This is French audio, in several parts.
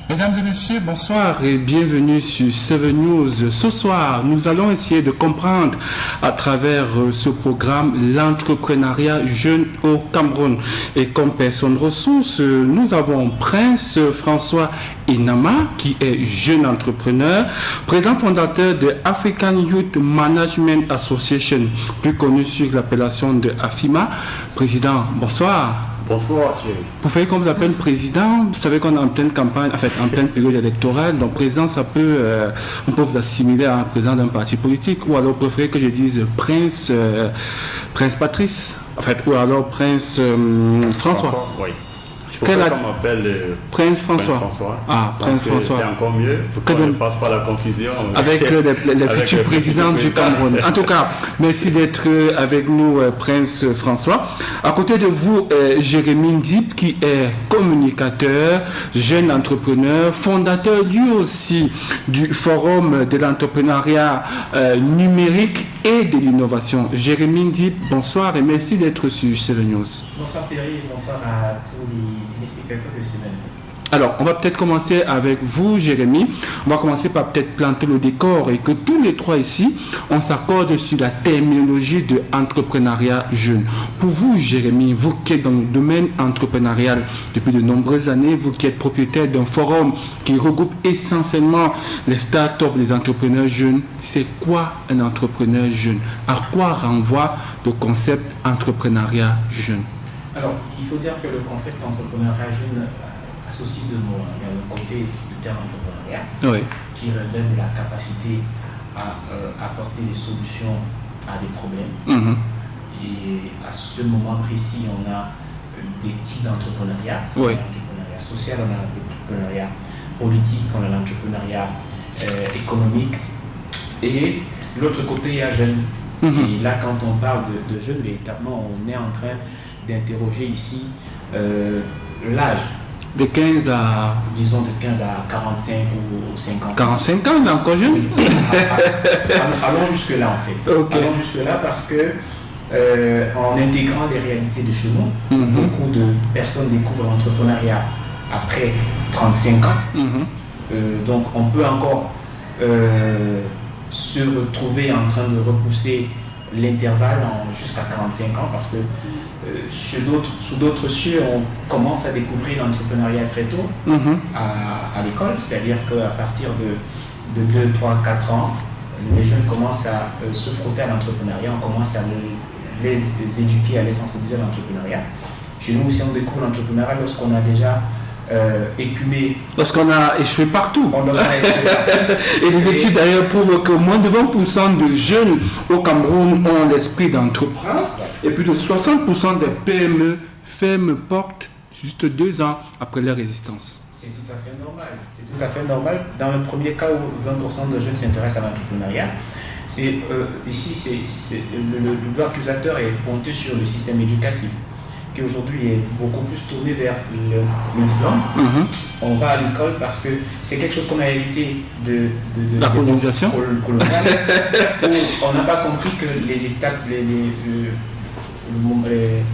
Mesdames et messieurs, bonsoir et bienvenue sur Seven News. Ce soir, nous allons essayer de comprendre à travers ce programme l'entrepreneuriat jeune au Cameroun. Et comme personne ressource, nous avons Prince François Enama, qui est jeune entrepreneur, président fondateur de African Youth Management Association, plus connu sur l'appellation de AFIMA. Président, bonsoir. Bonsoir Thierry. Pour faire qu'on vous appelle président, vous savez qu'on est en pleine campagne, en fait en pleine période électorale, donc président, on peut vous assimiler à un président d'un parti politique, ou alors vous préférez que je dise Prince Patrice, en fait, ou alors Prince François. Oui. Je préfère qu'on m'appelle Prince François. Ah, Prince François. C'est encore mieux, pour qu'on ne fasse pas la confusion. Avec les futurs présidents du Cameroun. En tout cas, merci d'être avec nous, Prince François. À côté de vous, Jérémy Ndip, qui est communicateur, jeune entrepreneur, fondateur lui aussi du Forum de l'entrepreneuriat numérique et de l'innovation. Jérémy Ndip, bonsoir et merci d'être sur Seven News. Bonsoir Thierry et bonsoir à tous les téléspectateurs de Seven News. Alors, on va peut-être commencer avec vous, Jérémy. On va commencer par peut-être planter le décor et que tous les trois ici, on s'accorde sur la terminologie de entrepreneuriat jeune. Pour vous, Jérémy, vous qui êtes dans le domaine entrepreneurial depuis de nombreuses années, vous qui êtes propriétaire d'un forum qui regroupe essentiellement les startups, les entrepreneurs jeunes, c'est quoi un entrepreneur jeune? À quoi renvoie le concept entrepreneuriat jeune? Alors, il faut dire que le concept entrepreneuriat jeune associe deux mots. Il y a le côté du terme entrepreneuriat, oui, qui relève la capacité à apporter des solutions à des problèmes. Et à ce moment précis, on a des types d'entrepreneuriat. Oui. On a l'entrepreneuriat social, on a l'entrepreneuriat politique, on a l'entrepreneuriat économique. Et l'autre côté, il y a jeune. Et là, quand on parle de jeunes, véritablement, on est en train d'interroger ici l'âge. De 15 à... Disons de 15 à 45 ou 50 ans. 45 ans, il est encore jeune. Oui. Allons jusque-là, en fait. Okay. Allons jusque-là parce que, en intégrant les réalités de chez nous, beaucoup de personnes découvrent l'entrepreneuriat après 35 ans. Donc, on peut encore se retrouver en train de repousser l'intervalle jusqu'à 45 ans parce que sous d'autres cieux, on commence à découvrir l'entrepreneuriat très tôt à l'école, c'est-à-dire qu'à partir de 2, 3, 4 ans, les jeunes commencent à se frotter à l'entrepreneuriat, on commence à les éduquer, à les sensibiliser à l'entrepreneuriat. Chez nous aussi, on découvre l'entrepreneuriat lorsqu'on a déjà écumé. Lorsqu'on a échoué partout. On a échoué partout. Et les études d'ailleurs prouvent que moins de 20% de jeunes au Cameroun ont l'esprit d'entreprendre et plus de 60% des PME ferment porte juste 2 ans après leur résistance. C'est tout à fait normal. C'est tout à fait normal. Dans le premier cas où 20% de jeunes s'intéressent à l'entrepreneuriat, ici le doigt accusateur est pointé sur le système éducatif, qui aujourd'hui est beaucoup plus tourné vers le diplôme. On va à l'école parce que c'est quelque chose qu'on a hérité de la colonisation coloniale, où on n'a pas compris que les étapes,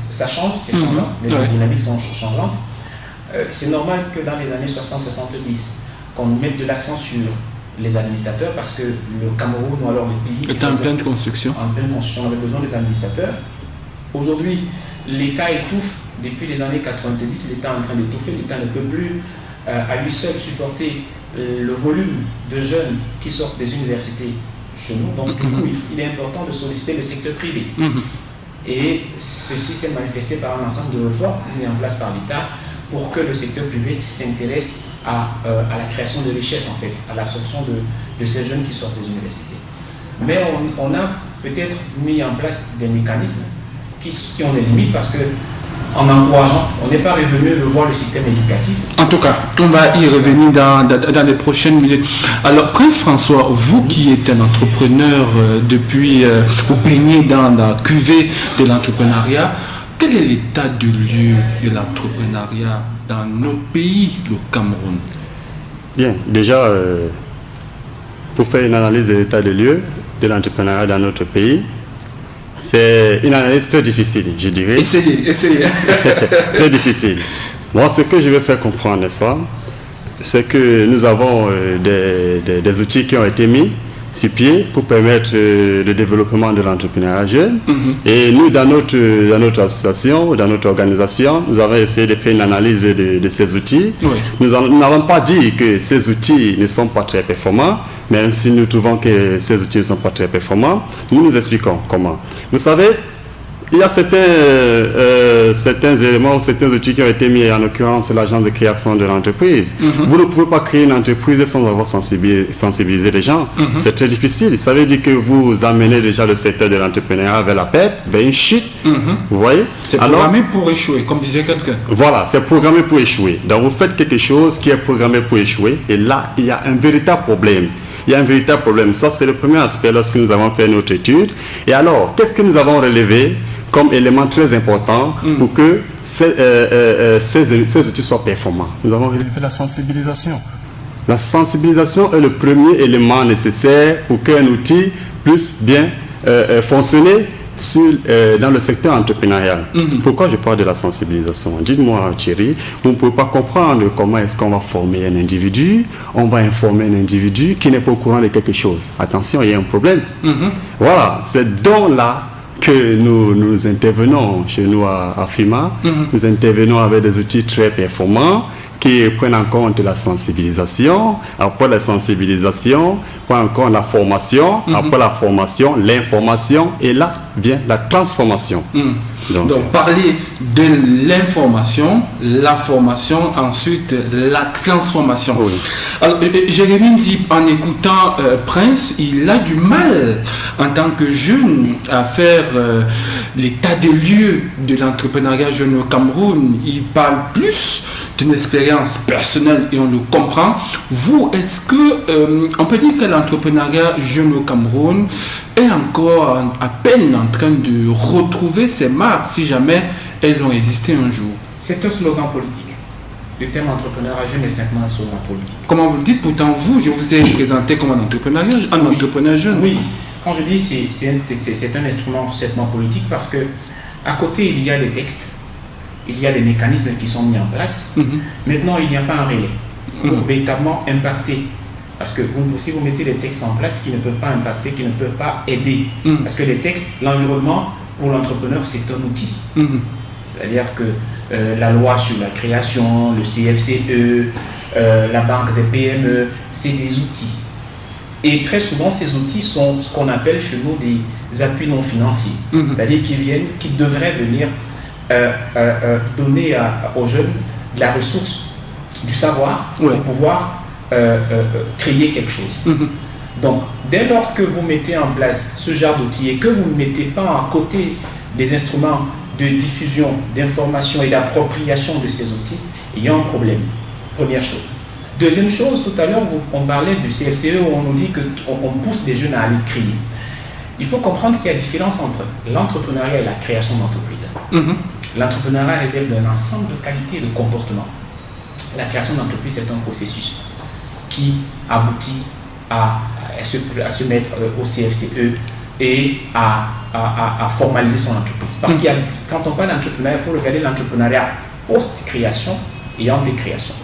ça change, c'est changeant, les dynamiques sont changeantes. C'est normal que dans les années 60-70, qu'on mette de l'accent sur les administrateurs parce que le Cameroun ou alors les pays est en pleine construction. En pleine construction, on avait besoin des administrateurs. Aujourd'hui, l'État étouffe. Depuis les années 90, l'État est en train d'étouffer. L'État ne peut plus à lui seul supporter le volume de jeunes qui sortent des universités chez nous. Donc, du coup, il est important de solliciter le secteur privé. Et ceci s'est manifesté par un ensemble de réformes mises en place par l'État pour que le secteur privé s'intéresse à la création de richesses, en fait, à l'absorption de ces jeunes qui sortent des universités. Mais on a peut-être mis en place des mécanismes qui ont des limites parce que en encourageant, on n'est pas revenu revoir le système éducatif. En tout cas, on va y revenir dans les prochaines minutes. Alors, Prince François, vous qui êtes un entrepreneur depuis, vous baignez dans la cuvée de l'entrepreneuriat, quel est l'état de lieu de l'entrepreneuriat dans notre pays, le Cameroun? Bien, déjà, pour faire une analyse de l'état de lieu de l'entrepreneuriat dans notre pays, c'est une analyse très difficile, je dirais. Essayez. Très difficile. Moi, ce que je veux faire comprendre, n'est-ce pas, c'est que nous avons des outils qui ont été mis sur pied pour permettre le développement de l'entrepreneuriat jeune. Et nous, dans notre association, dans notre organisation, nous avons essayé de faire une analyse de ces outils. Oui. Nous n'avons pas dit que ces outils ne sont pas très performants, même si nous trouvons que ces outils ne sont pas très performants. Nous expliquons comment. Vous savez, il y a certains éléments, certains outils qui ont été mis, en l'occurrence l'agence de création de l'entreprise. Vous ne pouvez pas créer une entreprise sans avoir sensibilisé les gens. C'est très difficile. Ça veut dire que vous amenez déjà le secteur de l'entrepreneuriat vers la perte, vers une chute. Vous voyez? C'est programmé pour échouer, comme disait quelqu'un. Voilà, c'est programmé pour échouer. Donc vous faites quelque chose qui est programmé pour échouer, et là, il y a un véritable problème. Il y a un véritable problème. Ça, c'est le premier aspect lorsque nous avons fait notre étude. Et alors, qu'est-ce que nous avons relevé comme élément très important pour que ces outils soient performants? Nous avons relevé la sensibilisation. La sensibilisation est le premier élément nécessaire pour qu'un outil puisse bien fonctionner dans le secteur entrepreneurial. Pourquoi je parle de la sensibilisation? Dites-moi, Thierry, vous ne pouvez pas comprendre comment est-ce qu'on va former un individu. On va informer un individu qui n'est pas au courant de quelque chose. Attention, il y a un problème. Voilà, c'est donc là que nous intervenons chez nous à FIMA. Nous intervenons avec des outils très performants qui prennent en compte la sensibilisation. Après la sensibilisation, prennent en compte la formation. Après la formation, l'information, et là vient la transformation. Donc parler de l'information, la formation, ensuite la transformation. Oui. Alors, Jérémy dit, en écoutant Prince, il a du mal en tant que jeune à faire l'état des lieux de l'entrepreneuriat jeune au Cameroun. Il parle plus d'une expérience personnelle et on le comprend. Vous, est-ce que on peut dire que l'entrepreneuriat jeune au Cameroun est encore à peine en train de retrouver ses marques, si jamais elles ont existé un jour? C'est un slogan politique. Le terme entrepreneuriat jeune est simplement un slogan politique. Comment vous le dites? Pourtant, vous, je vous ai présenté comme un entrepreneur jeune. Oui, quand je dis c'est un instrument certainement politique, parce que à côté, il y a des textes, il y a des mécanismes qui sont mis en place. Maintenant, il n'y a pas un relais pour véritablement impacter. Parce que si vous mettez des textes en place qui ne peuvent pas impacter, qui ne peuvent pas aider. Parce que les textes, l'environnement, pour l'entrepreneur, c'est un outil. C'est-à-dire que la loi sur la création, le CFCE, la banque des PME, c'est des outils. Et très souvent, ces outils sont ce qu'on appelle chez nous des appuis non financiers. C'est-à-dire qui devraient venir donner aux jeunes de la ressource, du savoir, pour pouvoir créer quelque chose. Donc, dès lors que vous mettez en place ce genre d'outils et que vous ne mettez pas à côté des instruments de diffusion, d'information et d'appropriation de ces outils, il y a un problème. Première chose. Deuxième chose, tout à l'heure, on parlait du CFCE où on nous dit qu'on pousse les jeunes à aller créer. Il faut comprendre qu'il y a une différence entre l'entrepreneuriat et la création d'entreprise. L'entrepreneuriat relève d'un ensemble de qualités et de comportements. La création d'entreprise, c'est un processus qui aboutit à se mettre au CFCE et à formaliser son entreprise. Parce que quand on parle d'entrepreneuriat, il faut regarder l'entrepreneuriat post-création et anté-création.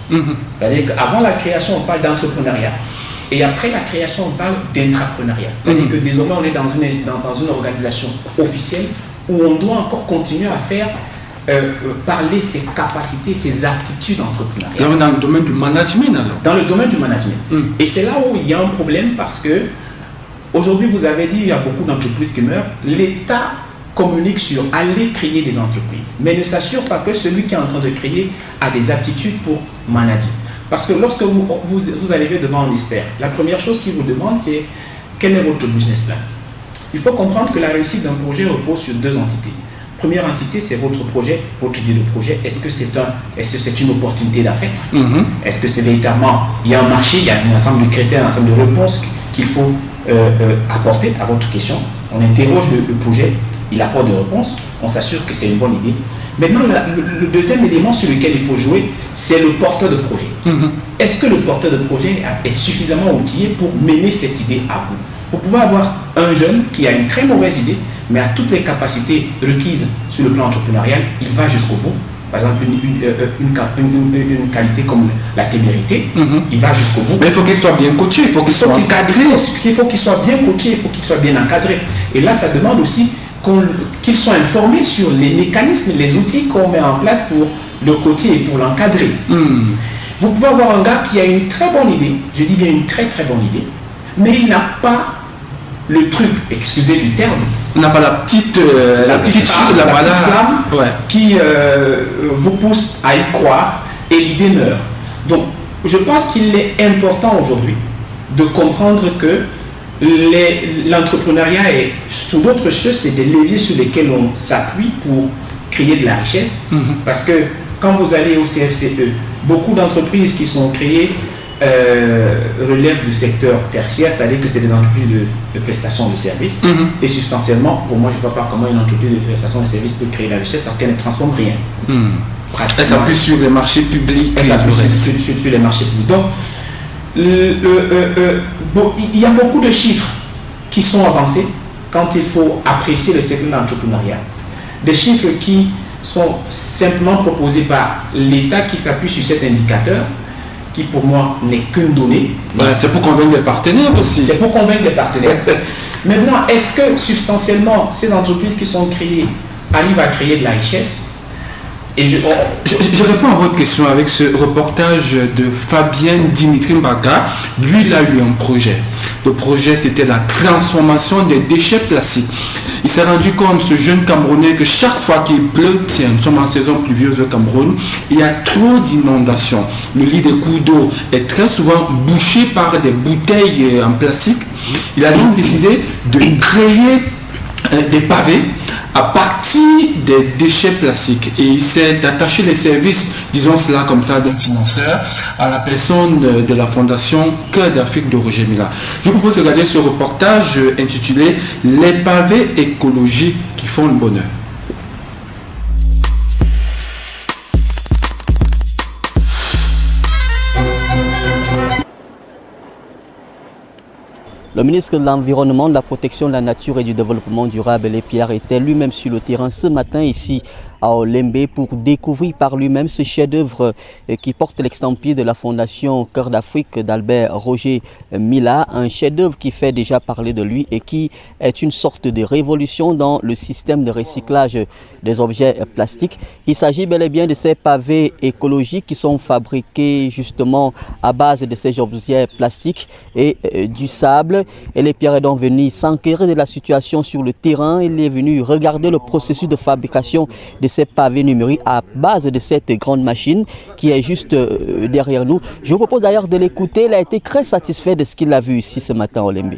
C'est-à-dire qu'avant la création, on parle d'entrepreneuriat. Et après la création, on parle d'intrapreneuriat. C'est-à-dire que désormais, on est dans une organisation officielle où on doit encore continuer à faire parler ses capacités, ses aptitudes entrepreneuriales. Dans le domaine du management alors. Dans le domaine du management. Et c'est là où il y a un problème parce que aujourd'hui, vous avez dit, il y a beaucoup d'entreprises qui meurent. L'État communique sur aller créer des entreprises, mais ne s'assure pas que celui qui est en train de créer a des aptitudes pour manager. Parce que lorsque vous arrivez devant un expert, la première chose qu'il vous demande, c'est quel est votre business plan. Il faut comprendre que la réussite d'un projet repose sur deux entités. Première entité, c'est votre projet, votre idée de projet. Est-ce que c'est une opportunité d'affaires? Est-ce que c'est véritablement, il y a un marché, il y a un ensemble de critères, un ensemble de réponses qu'il faut apporter à votre question. On interroge le projet, il apporte des réponses, on s'assure que c'est une bonne idée. Maintenant, le deuxième élément sur lequel il faut jouer, c'est le porteur de projet. Est-ce que le porteur de projet est suffisamment outillé pour mener cette idée à bout? Pour pouvoir avoir un jeune qui a une très mauvaise idée, mais a toutes les capacités requises sur le plan entrepreneurial, il va jusqu'au bout. par exemple, une qualité comme la témérité, il va jusqu'au bout. Mais il faut qu'il soit bien coaché, il faut qu'il soit encadré. Il faut qu'il soit bien coaché, il faut qu'il soit bien encadré. Et là, ça demande aussi qu'ils soient informés sur les mécanismes, les outils qu'on met en place pour le coacher et pour l'encadrer. Vous pouvez avoir un gars qui a une très bonne idée, je dis bien une très très bonne idée, mais il n'a pas le truc, excusez du terme, on n'a pas la petite flamme qui vous pousse à y croire et l'idée meurt. Donc, je pense qu'il est important aujourd'hui de comprendre que l'entrepreneuriat est, sous d'autres choses, c'est des leviers sur lesquels on s'appuie pour créer de la richesse. Parce que quand vous allez au CFCE, beaucoup d'entreprises qui sont créées relèvent du secteur tertiaire, c'est-à-dire que c'est des entreprises de prestation de services. Et substantiellement, pour moi, je ne vois pas comment une entreprise de prestation de services peut créer la richesse parce qu'elle ne transforme rien. Elle s'appuie sur les marchés publics. Elle s'appuie sur les marchés publics. Donc, il y a beaucoup de chiffres qui sont avancés quand il faut apprécier le secteur de l'entrepreneuriat. Des chiffres qui sont simplement proposés par l'État qui s'appuie sur cet indicateur qui pour moi n'est qu'une donnée. C'est pour convaincre des partenaires aussi. C'est pour convaincre des partenaires. Maintenant, est-ce que substantiellement ces entreprises qui sont créées arrivent à créer de la richesse? Et je réponds à votre question avec ce reportage de Fabien Dimitri Mbaga. Lui, il a eu un projet. Le projet, c'était la transformation des déchets plastiques. Il s'est rendu compte, ce jeune Camerounais, que chaque fois qu'il pleut, nous sommes en saison pluvieuse au Cameroun, il y a trop d'inondations. Le lit des cours d'eau est très souvent bouché par des bouteilles en plastique. Il a donc décidé de créer des pavés à partir des déchets plastiques, et il s'est attaché les services, disons cela comme ça, d'un financeur à la personne de la fondation Cœur d'Afrique de Roger Mila. Je vous propose de regarder ce reportage intitulé Les pavés écologiques qui font le bonheur. Le ministre de l'Environnement, de la Protection de la Nature et du Développement durable, Aimé Pierre, était lui-même sur le terrain ce matin ici à Olembe pour découvrir par lui-même ce chef-d'œuvre qui porte l'extampille de la Fondation Cœur d'Afrique d'Albert Roger Mila, un chef-d'œuvre qui fait déjà parler de lui et qui est une sorte de révolution dans le système de recyclage des objets plastiques. Il s'agit bel et bien de ces pavés écologiques qui sont fabriqués justement à base de ces objets plastiques et du sable. Aimé Pierre est donc venu s'enquérir de la situation sur le terrain. Il est venu regarder le processus de fabrication de ces pavés numériques à base de cette grande machine qui est juste derrière nous. Je vous propose d'ailleurs de l'écouter. Il a été très satisfait de ce qu'il a vu ici ce matin au Lembe.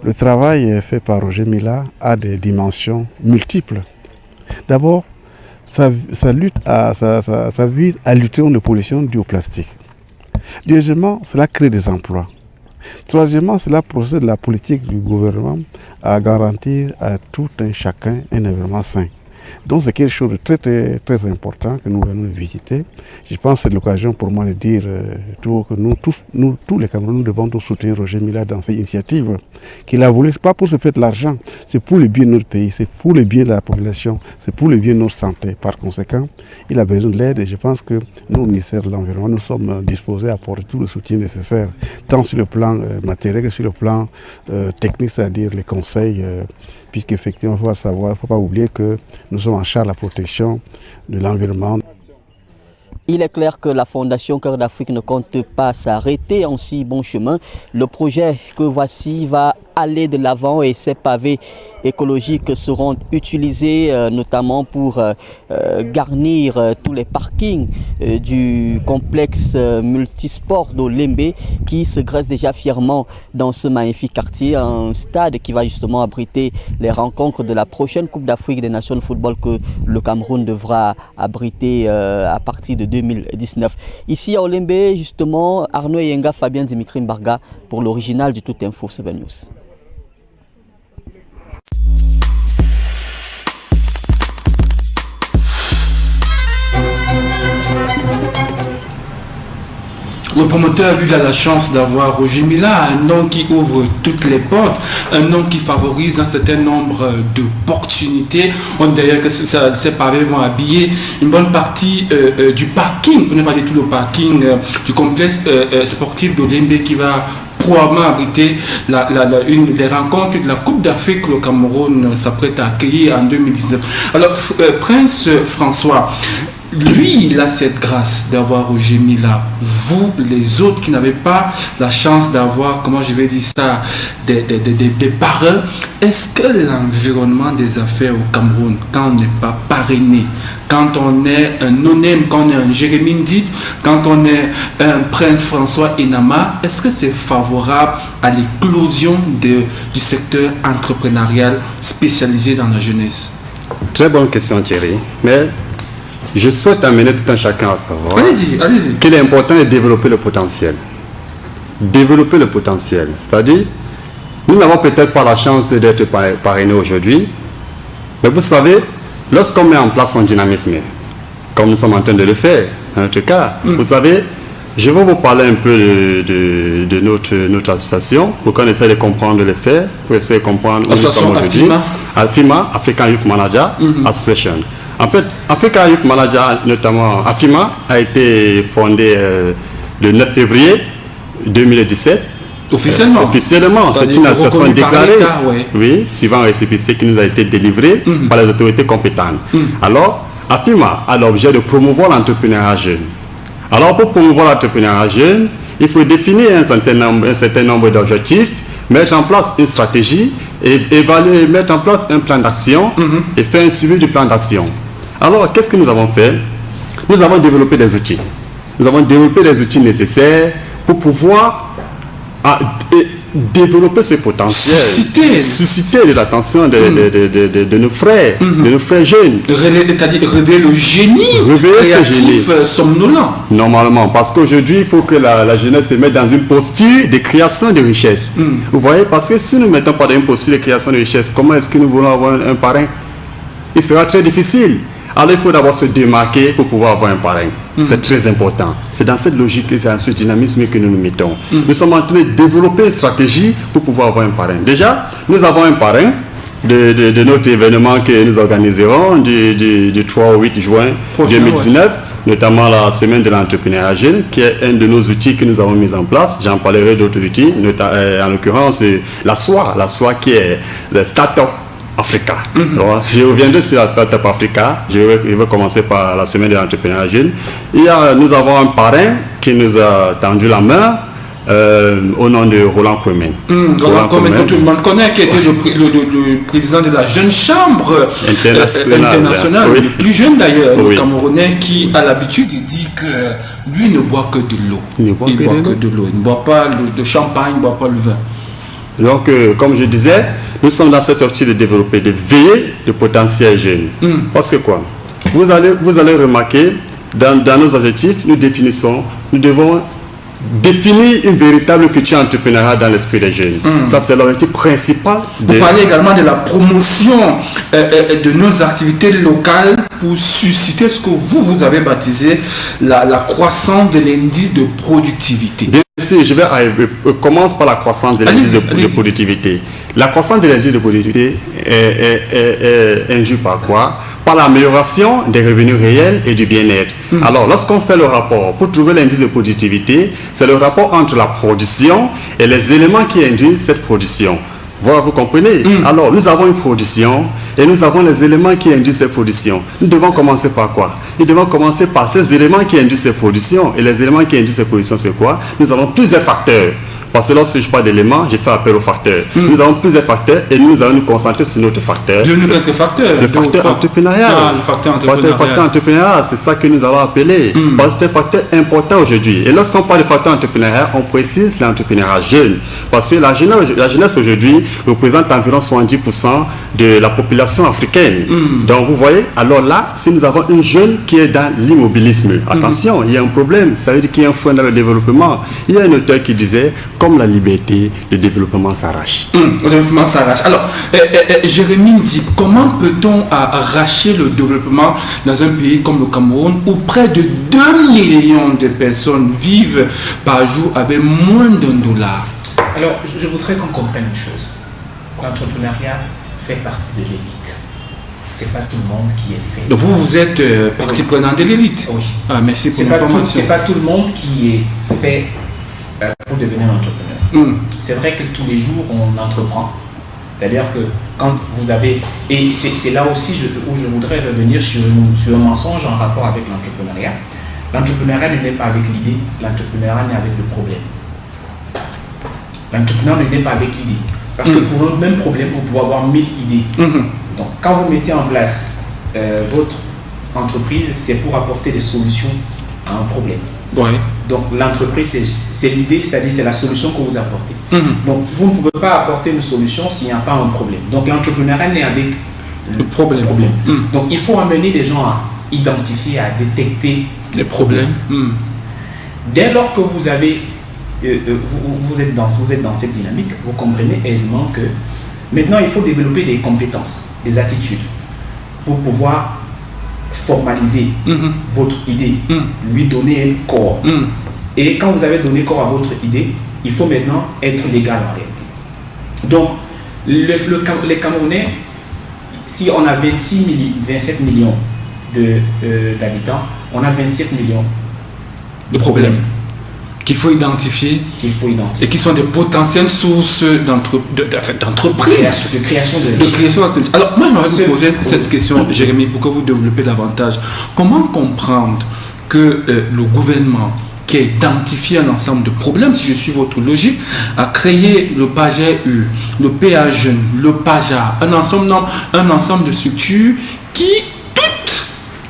Le travail fait par Roger Mila a des dimensions multiples. D'abord, ça vise à lutter contre la pollution due au plastique. Deuxièmement, cela crée des emplois. Troisièmement, cela procède de la politique du gouvernement à garantir à tout un chacun un environnement sain. Donc c'est quelque chose de très, très, très important que nous venons visiter. Je pense que c'est l'occasion pour moi de dire que nous, tous les Camerounais, nous devons tous soutenir Roger Mila dans ces initiatives qu'il a voulu. Ce n'est pas pour se faire de l'argent, c'est pour le bien de notre pays, c'est pour le bien de la population, c'est pour le bien de notre santé. Par conséquent, il a besoin de l'aide et je pense que nous, au ministère de l'Environnement, nous sommes disposés à apporter tout le soutien nécessaire, tant sur le plan matériel que sur le plan technique, c'est-à-dire les conseils, puisqu'effectivement, il ne faut pas oublier que nous sommes en charge de la protection de l'environnement. Il est clair que la Fondation Cœur d'Afrique ne compte pas s'arrêter en si bon chemin. Le projet que voici va aller de l'avant et ces pavés écologiques seront utilisés notamment pour garnir tous les parkings du complexe multisport d'Olembe qui se graisse déjà fièrement dans ce magnifique quartier, un stade qui va justement abriter les rencontres de la prochaine Coupe d'Afrique des Nations de football que le Cameroun devra abriter à partir de 2019. Ici à Olembe, justement, Arnaud Yenga, Fabien Dimitri Mbarga pour l'original du Tout Info 7 News. Le promoteur, lui, a la chance d'avoir Roger Mila, un nom qui ouvre toutes les portes, un nom qui favorise un certain nombre d'opportunités. On dit d'ailleurs que ces pavés vont habiller une bonne partie du parking, pour ne pas dire tout le parking du complexe sportif d'Olembe qui va probablement abriter une des rencontres de la Coupe d'Afrique que le Cameroun s'apprête à accueillir en 2019. Alors, Prince François, lui, il a cette grâce d'avoir Roger Mila. Vous, les autres qui n'avez pas la chance d'avoir, comment je vais dire ça, des parrains, est-ce que l'environnement des affaires au Cameroun, quand on n'est pas parrainé, quand on est un Onem, quand on est un Jérémy Ndip, quand on est un Prince François Enama, est-ce que c'est favorable à l'éclosion du secteur entrepreneurial spécialisé dans la jeunesse? Très bonne question, Thierry. Mais je souhaite amener tout un chacun à savoir qu'il est important de développer le potentiel. Développer le potentiel. C'est-à-dire, nous n'avons peut-être pas la chance d'être parrainés aujourd'hui, mais vous savez, lorsqu'on met en place son dynamisme, comme nous sommes en train de le faire, en notre cas, vous savez, je vais vous parler un peu de notre association pour qu'on essaie de comprendre les faits, pour essayer de comprendre où nous sommes aujourd'hui. AFIMA, African Youth Manager Association. En fait, African Youth Manager, notamment AFIMA, a été fondé le 9 février 2017. Officiellement, c'est une association déclarée, oui, suivant un récépissé qui nous a été délivré par les autorités compétentes. Alors, AFIMA a l'objet de promouvoir l'entrepreneuriat jeune. Alors, pour promouvoir l'entrepreneuriat jeune, il faut définir un certain nombre d'objectifs, mettre en place une stratégie, et évaluer, mettre en place un plan d'action et faire un suivi du plan d'action. Alors, qu'est-ce que nous avons fait? Nous avons développé des outils. Nous avons développé les outils nécessaires pour pouvoir développer ce potentiel, susciter de l'attention de nos frères, de nos frères jeunes. C'est-à-dire révéler le génie créatif somnolent. Normalement, parce qu'aujourd'hui, il faut que la jeunesse se mette dans une posture de création de richesse. Vous voyez, parce que si nous ne mettons pas dans une posture de création de richesse, comment est-ce que nous voulons avoir un parrain? Il sera très difficile. Alors il faut d'abord se démarquer pour pouvoir avoir un parrain. C'est très important. C'est dans cette logique, c'est dans ce dynamisme que nous nous mettons. Nous sommes en train de développer une stratégie pour pouvoir avoir un parrain. Déjà, nous avons un parrain de notre événement que nous organiserons du 3 au 8 juin 2019, notamment la semaine de l'entrepreneuriat jeune, qui est un de nos outils que nous avons mis en place. J'en parlerai d'autres outils, en l'occurrence la SOA qui est le Startup Africa. Alors, je reviendrai sur la Startup Africa. Je vais commencer par la semaine de l'entrepreneuriat jeune. Nous avons un parrain qui nous a tendu la main au nom de Roland Koumen. Roland Koumen, que tout le monde connaît, qui était le président de la jeune chambre internationale, le plus jeune d'ailleurs, le Camerounais, qui a l'habitude de dire que lui ne boit que de l'eau. Il boit que de l'eau. Il ne boit pas de champagne, il ne boit pas le vin. Donc, comme je disais, nous sommes dans cette optique de développer, de veiller le potentiel jeune. Parce que quoi? Vous allez remarquer, dans nos objectifs, nous devons définir une véritable culture entrepreneuriale dans l'esprit des jeunes. Ça, c'est l'objectif principal. Vous parlez également de la promotion de nos activités locales pour susciter ce que vous avez baptisé la croissance de l'indice de productivité. Si je commence par la croissance de l'indice de productivité. La croissance de l'indice de productivité est induite par quoi? Par l'amélioration des revenus réels et du bien-être. Alors, lorsqu'on fait le rapport pour trouver l'indice de productivité, c'est le rapport entre la production et les éléments qui induisent cette production. Voilà, vous comprenez? Alors, nous avons une production et nous avons les éléments qui induisent cette production. Nous devons commencer par quoi? Nous devons commencer par ces éléments qui induisent cette production. Et les éléments qui induisent cette production, c'est quoi? Nous avons plusieurs facteurs. Parce que lorsque je parle d'éléments, je fais appel aux facteurs. Nous avons plusieurs facteurs et nous allons nous concentrer sur notre facteur. Quelques facteurs. Le facteur entrepreneurial. Le facteur entrepreneurial, c'est ça que nous allons appeler. Parce que c'est un facteur important aujourd'hui. Et lorsqu'on parle de facteur entrepreneurial, on précise l'entrepreneuriat jeune. Parce que la jeunesse aujourd'hui représente environ 70% de la population africaine. Donc vous voyez, alors là, si nous avons une jeune qui est dans l'immobilisme, attention, il y a un problème. Ça veut dire qu'il y a un frein dans le développement. Il y a un auteur qui disait, comme la liberté, le développement s'arrache. Le développement s'arrache. Alors, Jérémy dit, comment peut-on arracher le développement dans un pays comme le Cameroun où près de 2 millions de personnes vivent par jour avec moins d'$1? Alors, je voudrais qu'on comprenne une chose. L'entrepreneuriat fait partie de l'élite. C'est pas tout le monde qui est fait. Donc vous êtes partie prenante de l'élite. Oui. Ah, merci pour l'information. C'est pas tout le monde qui est fait pour devenir entrepreneur. C'est vrai que tous les jours on entreprend. C'est-à-dire que quand vous avez... Et c'est là aussi où je voudrais revenir sur un mensonge en rapport avec l'entrepreneuriat. L'entrepreneuriat ne naît pas avec l'idée, l'entrepreneuriat naît avec le problème. L'entrepreneur ne naît pas avec l'idée. Parce que pour un même problème, vous pouvez avoir 1000 idées. Donc, quand vous mettez en place votre entreprise, c'est pour apporter des solutions à un problème. Ouais. Donc, l'entreprise, c'est l'idée, c'est-à-dire c'est la solution que vous apportez. Donc, vous ne pouvez pas apporter une solution s'il n'y a pas un problème. Donc, l'entrepreneuriat naît avec le problème. Donc, il faut amener des gens à identifier, à détecter les problèmes. Dès lors que vous avez vous êtes dans cette dynamique, vous comprenez aisément que maintenant il faut développer des compétences, des attitudes pour pouvoir formaliser votre idée, lui donner un corps. Et quand vous avez donné corps à votre idée, il faut maintenant être légal en réalité. Donc, les Camerounais, si on a 27 millions d'habitants, on a 27 millions de problèmes qu'il faut identifier et qui sont des potentielles sources d'entreprise, de création d'entreprise. Alors moi je m'avais posé cette question, Jérémy, pour que vous développez davantage. Comment comprendre que le gouvernement qui a identifié un ensemble de problèmes, si je suis votre logique, a créé le PAGEU, le PA Jeune, le PAJA, un ensemble de structures qui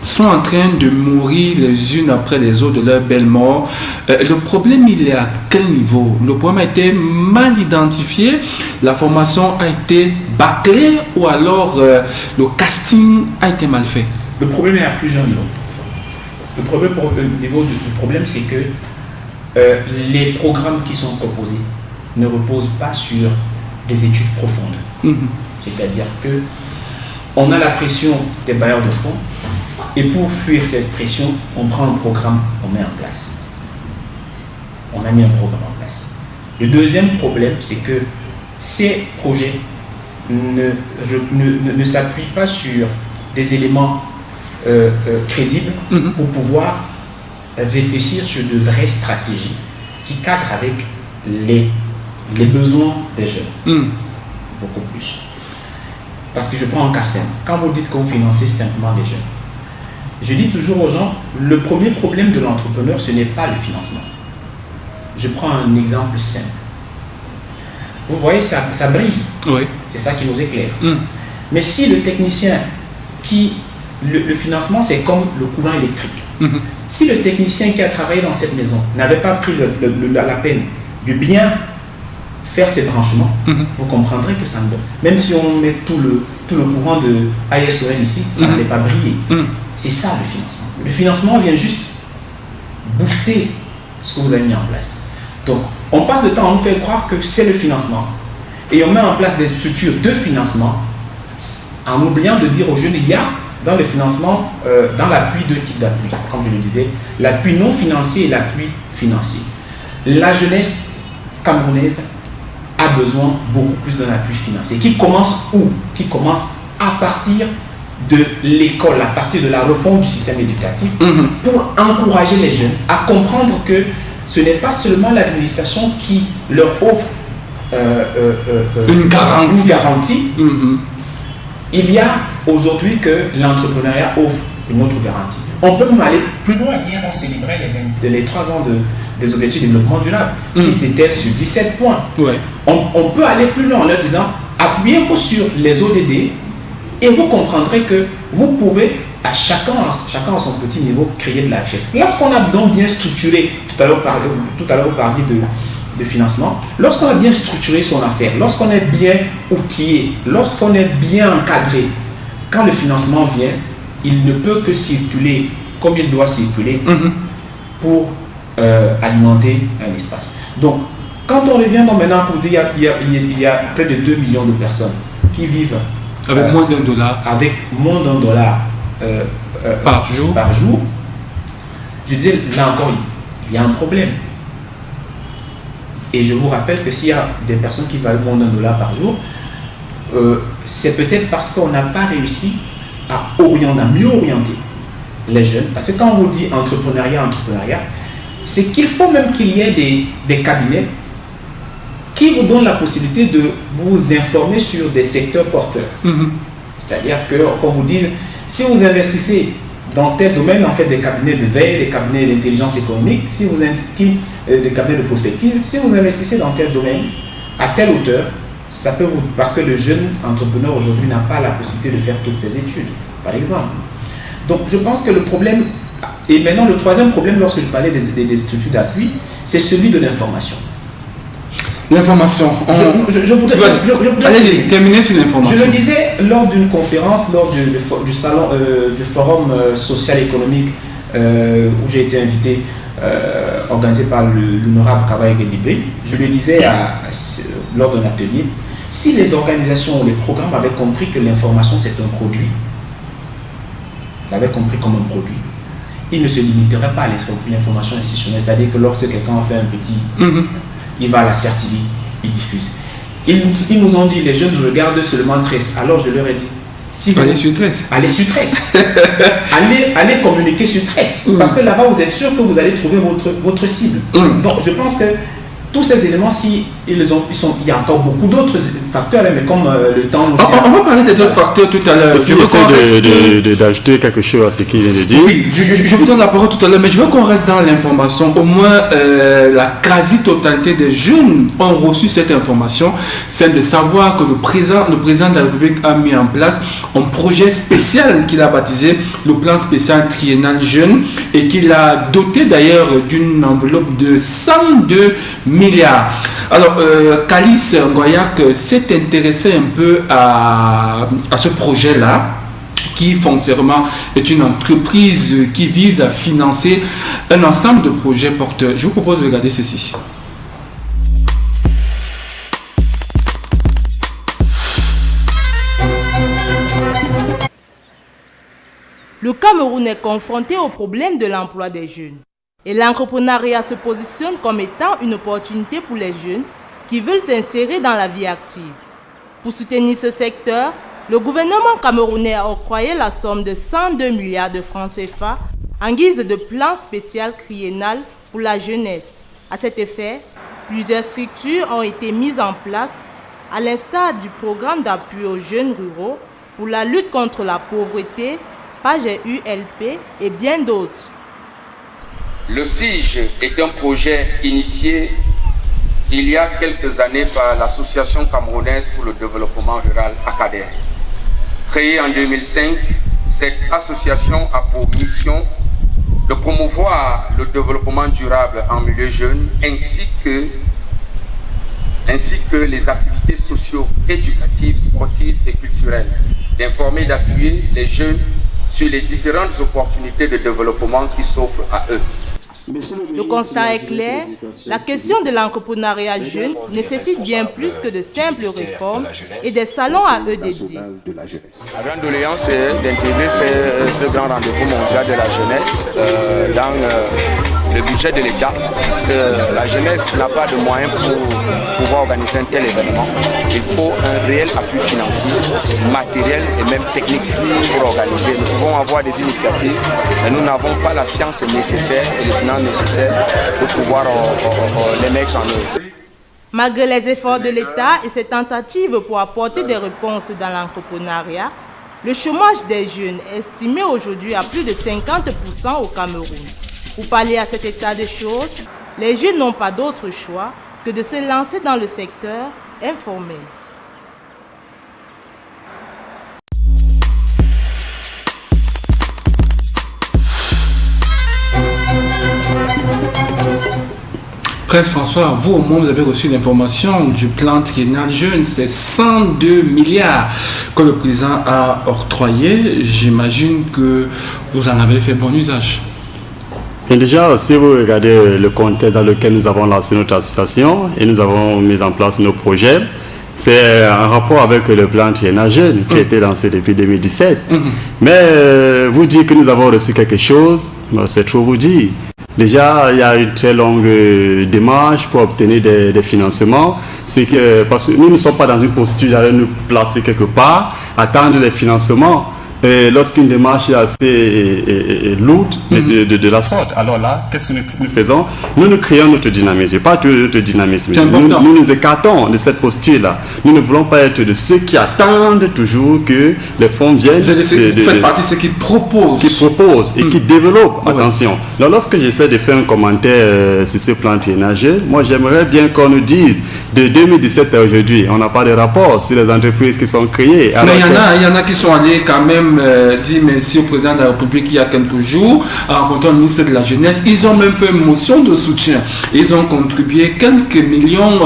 sont en train de mourir les unes après les autres de leur belle mort. Le problème, il est à quel niveau? Le problème a été mal identifié, la formation a été bâclée ou alors le casting a été mal fait? Le problème est à plusieurs niveaux. Le niveau du problème, c'est que les programmes qui sont proposés ne reposent pas sur des études profondes. C'est-à-dire que on a la pression des bailleurs de fonds. Et pour fuir cette pression, on prend un programme, on met en place. On a mis un programme en place. Le deuxième problème, c'est que ces projets ne s'appuient pas sur des éléments crédibles pour pouvoir réfléchir sur de vraies stratégies qui cadrent avec les besoins des jeunes. Beaucoup plus. Parce que je prends un cas simple. Quand vous dites que vous financez simplement des jeunes, je dis toujours aux gens, le premier problème de l'entrepreneur, ce n'est pas le financement. Je prends un exemple simple. Vous voyez, ça brille. Oui. C'est ça qui nous éclaire. Mais si le technicien le financement, c'est comme le courant électrique. Si le technicien qui a travaillé dans cette maison n'avait pas pris la peine de bien faire ses branchements, vous comprendrez que ça ne donne. Même si on met tout le courant de ASON ici, ça n'allait pas briller. C'est ça le financement. Le financement vient juste booster ce que vous avez mis en place. Donc, on passe le temps à nous faire croire que c'est le financement. Et on met en place des structures de financement en oubliant de dire aux jeunes, il y a dans le financement, dans l'appui, 2 types d'appui. Comme je le disais, l'appui non financier et l'appui financier. La jeunesse camerounaise a besoin beaucoup plus d'un appui financier. Qui commence où? Qui commence à partir de l'école, à partir de la refonte du système éducatif, pour encourager les jeunes à comprendre que ce n'est pas seulement l'administration qui leur offre une garantie. Il y a aujourd'hui que l'entrepreneuriat offre une autre garantie. On peut même aller plus loin. Hier, on célébrait les 3 ans des objectifs de développement durable, qui s'étalent sur 17 points. On peut aller plus loin en leur disant, appuyez-vous sur les ODD et vous comprendrez que vous pouvez, à chacun à son petit niveau, créer de la richesse. Lorsqu'on a donc bien structuré, tout à l'heure vous parliez de financement, lorsqu'on a bien structuré son affaire, lorsqu'on est bien outillé, lorsqu'on est bien encadré, quand le financement vient, il ne peut que circuler comme il doit circuler pour alimenter un espace. Donc, Quand on revient maintenant pour dire il y a près de 2 millions de personnes qui vivent avec moins d'un dollar. Avec moins d'un dollar par jour. Je disais, là encore, il y a un problème. Et je vous rappelle que s'il y a des personnes qui valent moins d'un dollar par jour, c'est peut-être parce qu'on n'a pas réussi à mieux orienter les jeunes. Parce que quand on vous dit entrepreneuriat, c'est qu'il faut même qu'il y ait des cabinets qui vous donnent la possibilité de vous informer sur des secteurs porteurs. C'est-à-dire qu'on vous dise, si vous investissez dans tel domaine, en fait, des cabinets de veille, des cabinets d'intelligence économique, si vous investissez des cabinets de prospective, si vous investissez dans tel domaine, à telle hauteur, ça peut vous... Parce que le jeune entrepreneur aujourd'hui n'a pas la possibilité de faire toutes ses études, par exemple. Donc, je pense que le problème... Et maintenant, le troisième problème, lorsque je parlais des structures d'appui, c'est celui de l'information. L'information. Je voudrais allez terminer sur l'information. Je le disais lors d'une conférence, lors du salon, du forum social économique où j'ai été invité, organisé par l'honorable Kavaye Gedibé. Je le disais lors d'un atelier, si les organisations ou les programmes avaient compris que l'information c'est un produit, l'avaient compris comme un produit, ils ne se limiteraient pas à l'information institutionnelle, c'est-à-dire que lorsque quelqu'un fait un petit... il va à la CRTV, il diffuse. Ils nous ont dit, les jeunes regardent seulement Trace. Alors je leur ai dit, si vous allez sur Trace. Allez sur Trace. allez communiquer sur Trace. Parce que là-bas, vous êtes sûr que vous allez trouver votre cible. Donc je pense que tous ces éléments, il y a encore beaucoup d'autres facteurs, mais comme le temps... On va parler des autres facteurs tout à l'heure. Je essaie d'ajouter quelque chose à ce qu'il vient de dire. Oui, je vous donne la parole tout à l'heure, mais je veux qu'on reste dans l'information. Au moins, la quasi-totalité des jeunes ont reçu cette information. C'est de savoir que le président de la République a mis en place un projet spécial qu'il a baptisé le plan spécial triennal jeune et qu'il a doté d'ailleurs d'une enveloppe de 102 milliards. Alors, Calice Ngoyak s'est intéressé un peu à ce projet-là, qui foncièrement est une entreprise qui vise à financer un ensemble de projets porteurs. Je vous propose de regarder ceci. Le Cameroun est confronté au problème de l'emploi des jeunes. Et l'entrepreneuriat se positionne comme étant une opportunité pour les jeunes qui veulent s'insérer dans la vie active. Pour soutenir ce secteur, le gouvernement camerounais a octroyé la somme de 102 milliards de francs CFA en guise de plan spécial triennal pour la jeunesse. À cet effet, plusieurs structures ont été mises en place, à l'instar du programme d'appui aux jeunes ruraux pour la lutte contre la pauvreté, PAGEULP et bien d'autres. Le SIGE est un projet initié il y a quelques années par l'Association camerounaise pour le développement rural ACADER. Créée en 2005, cette association a pour mission de promouvoir le développement durable en milieu jeune ainsi que les activités socio-éducatives, sportives et culturelles, d'informer et d'appuyer les jeunes sur les différentes opportunités de développement qui s'offrent à eux. Le constat est clair, la question de l'entrepreneuriat jeune nécessite bien plus que de simples réformes et des salons à eux dédiés. La grande doléance est d'intégrer ce grand rendez-vous mondial de la jeunesse dans le budget de l'État, parce que la jeunesse n'a pas de moyens pour pouvoir organiser un tel événement. Il faut un réel appui financier, matériel et même technique pour organiser. Nous pouvons avoir des initiatives, mais nous n'avons pas la science nécessaire et les finances nécessaires pour pouvoir les mettre en œuvre. Malgré les efforts de l'État et ses tentatives pour apporter des réponses dans l'entrepreneuriat, le chômage des jeunes est estimé aujourd'hui à plus de 50% au Cameroun. Pour pallier à cet état de choses, les jeunes n'ont pas d'autre choix que de se lancer dans le secteur informel. Prince François, vous au moins vous avez reçu l'information du plan triennal jeune, c'est 102 milliards que le président a octroyé. J'imagine que vous en avez fait bon usage. Et déjà, si vous regardez le contexte dans lequel nous avons lancé notre association et nous avons mis en place nos projets, c'est en rapport avec le plan Triennal Jeune qui a été lancé depuis 2017. Mais vous dire que nous avons reçu quelque chose, c'est trop vous dire. Déjà, il y a une très longue démarche pour obtenir des financements. C'est que, parce que nous ne sommes pas dans une posture d'aller nous placer quelque part, attendre les financements. Et lorsqu'une démarche est assez lourde de la sorte, alors là, qu'est-ce que nous faisons? Nous créons notre dynamisme, pas notre dynamisme. Nous nous écartons de cette posture-là. Nous ne voulons pas être de ceux qui attendent toujours que les fonds viennent. Vous faites partie de ceux qui proposent. Qui proposent et qui développent. Ouais. Attention. Alors, lorsque j'essaie de faire un commentaire sur ce plan Triennal Jeune, moi j'aimerais bien qu'on nous dise de 2017 à aujourd'hui, on n'a pas de rapport sur les entreprises qui sont créées. Mais il y en a qui sont allés quand même dit merci au président de la République il y a quelques jours, en rencontrant le ministre de la Jeunesse. Ils ont même fait une motion de soutien. Ils ont contribué quelques millions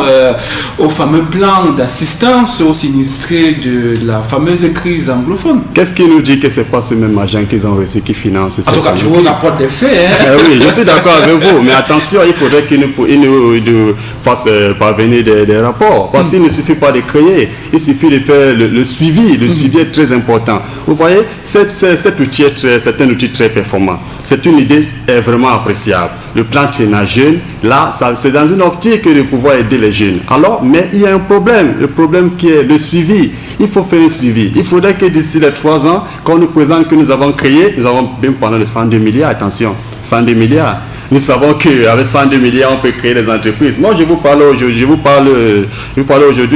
au fameux plan d'assistance aux sinistrés de la fameuse crise anglophone. Qu'est-ce qui nous dit que ce n'est pas ce même agent qu'ils ont reçu qui finance cette En tout cas, je vous rapporte des faits. Oui, je suis d'accord avec vous, mais attention, il faudrait qu'ils nous fassent parvenir des rapports. Parce qu'il ne suffit pas de créer, il suffit de faire le suivi. Le suivi est très important. Vous voyez, cet outil c'est un outil très performant. C'est une idée vraiment appréciable. Le plan Triennal Jeune, là, c'est dans une optique de pouvoir aider les jeunes. Alors, mais il y a un problème. Le problème qui est le suivi. Il faut faire un suivi. Il faudrait que d'ici les 3 ans, qu'on nous présente que nous avons créé, nous avons bien parlé de 102 milliards, attention, 102 milliards. Nous savons qu'avec 102 milliards, on peut créer des entreprises. Moi, je vous parle aujourd'hui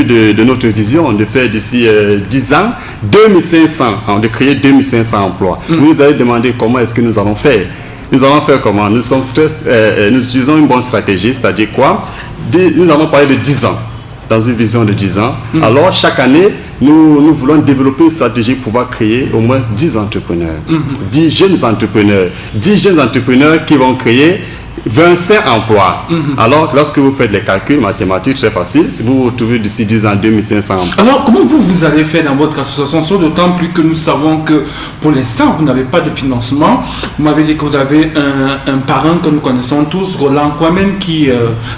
de notre vision de faire d'ici 10 ans 2500, de créer 2500 emplois. Vous nous avez demandé comment est-ce que nous allons faire. Nous allons faire comment? Nous utilisons une bonne stratégie, c'est-à-dire quoi? Nous allons parler de 10 ans, dans une vision de 10 ans. Alors, chaque année, nous voulons développer une stratégie pour pouvoir créer au moins 10 entrepreneurs, 10 jeunes entrepreneurs, 10 jeunes entrepreneurs qui vont créer 25 emplois. Alors, lorsque vous faites les calculs mathématiques, très facile, vous vous retrouvez d'ici 10 ans 2500 emplois. Alors, comment vous allez faire dans votre association, d'autant plus que nous savons que pour l'instant, vous n'avez pas de financement. Vous m'avez dit que vous avez un parrain que nous connaissons tous, Roland Kwame, qui,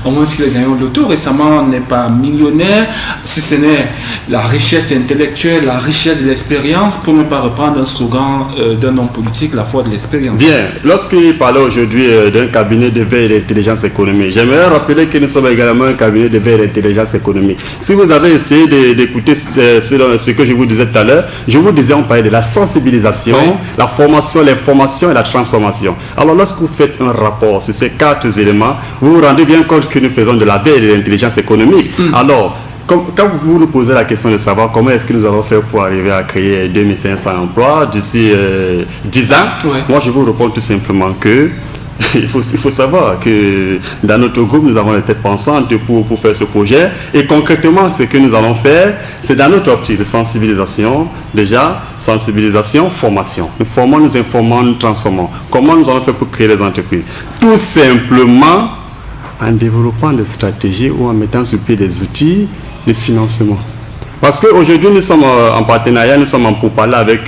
au moins qu'il a gagné au loto récemment, n'est pas millionnaire, si ce n'est la richesse intellectuelle, la richesse de l'expérience, pour ne pas reprendre un slogan d'un homme politique, la foi de l'expérience. Bien, lorsqu'il parlait aujourd'hui d'un cabinet de veille et d'intelligence économique, j'aimerais rappeler que nous sommes également un cabinet de veille et d'intelligence économique. Si vous avez essayé d'écouter ce que je vous disais tout à l'heure, je vous disais, on parlait de la sensibilisation, la formation, l'information et la transformation. Alors, lorsque vous faites un rapport sur ces 4 éléments, vous vous rendez bien compte que nous faisons de la veille et de l'intelligence économique. Alors, quand vous nous posez la question de savoir comment est-ce que nous allons faire pour arriver à créer 2500 emplois d'ici 10 ans, moi je vous réponds tout simplement que il faut savoir que dans notre groupe, nous avons les têtes pensantes pour faire ce projet. Et concrètement, ce que nous allons faire, c'est dans notre optique de sensibilisation. Déjà, sensibilisation, formation. Nous formons, nous informons, nous transformons. Comment nous allons faire pour créer les entreprises? Tout simplement en développant des stratégies ou en mettant sur pied des outils de financement. Parce qu'aujourd'hui, nous sommes en partenariat, nous sommes en pourparlers avec